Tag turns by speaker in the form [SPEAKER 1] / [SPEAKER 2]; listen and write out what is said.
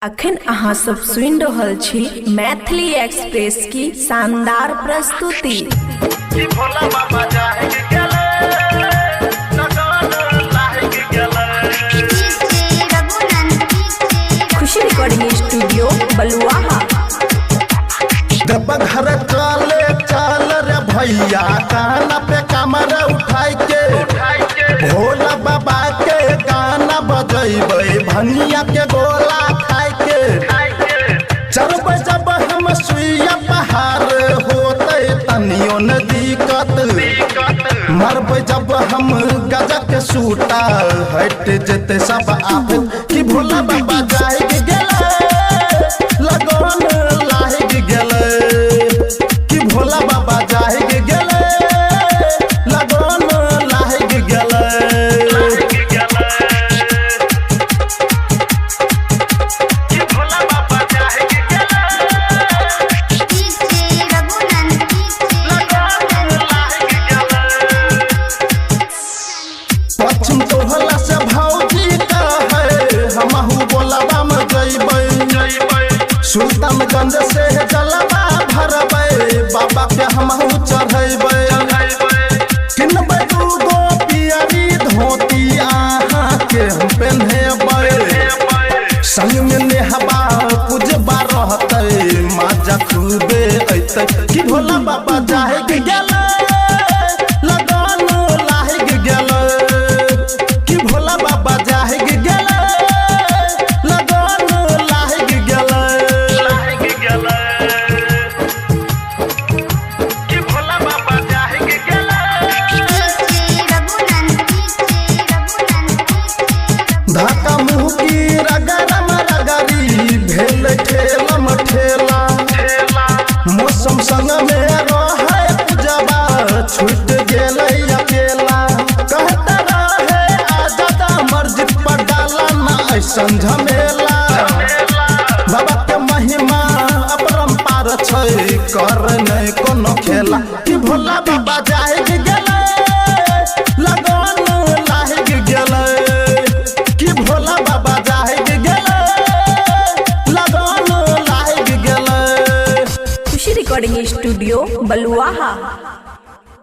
[SPEAKER 1] अखन अहाँ सब सुनि रहल छी मैथिली एक्सप्रेस की शानदार प्रस्तुति। खुशी रिकॉर्डिंग स्टूडियो बलुआहा।
[SPEAKER 2] घर चले चल रे भैया काना पे कमर उठाई के भोला बाबा के गाना बजेबे भनिया के गोला खाई के चलब जब हम सुइया पहाड़ होते तनियो न दिक्कत मरब जब हम गजक के सूटा हट जेते सब आप कि भोला बाबा जाए गेले लगन लाग गेले कि भोला बाबा जाए गेले लगन लाग गेले पश्चिम टोहला से भौजी का है हमहू बोलबा में जइबै सुल्तानगंज से जलवा भरबै बाबा के हमहू चढ़ैबै किनबै दूगो पियरी धोती आहा के हम पहनेबै संग में नेहबा पूजबा रहतै माजा खूबे अइतै कि भोला बाबा जाहे गेलै लगन लाग गेलै कि भोला बाबा जाहे गेलै लगन लाग गेलै कि भोला बाबा जाहे धाका मुहकी रगरम रगरी भेल ठेलम ठेला मौसम संग में रहे पूजबा छूट गेलै अकेला कहता रहे आजादा मर्जी पर डाला ना ऐसन झमेला बाबा के महिमा अपरंपार छै कर नहीं कोनो खेला कि भोला बाबा जाए गेलै लगन लाग गेलै कि भोला बाबा जाए गेलै लगन लाग गेलै।
[SPEAKER 1] खुशी रिकॉर्डिंग स्टूडियो बलुआहा।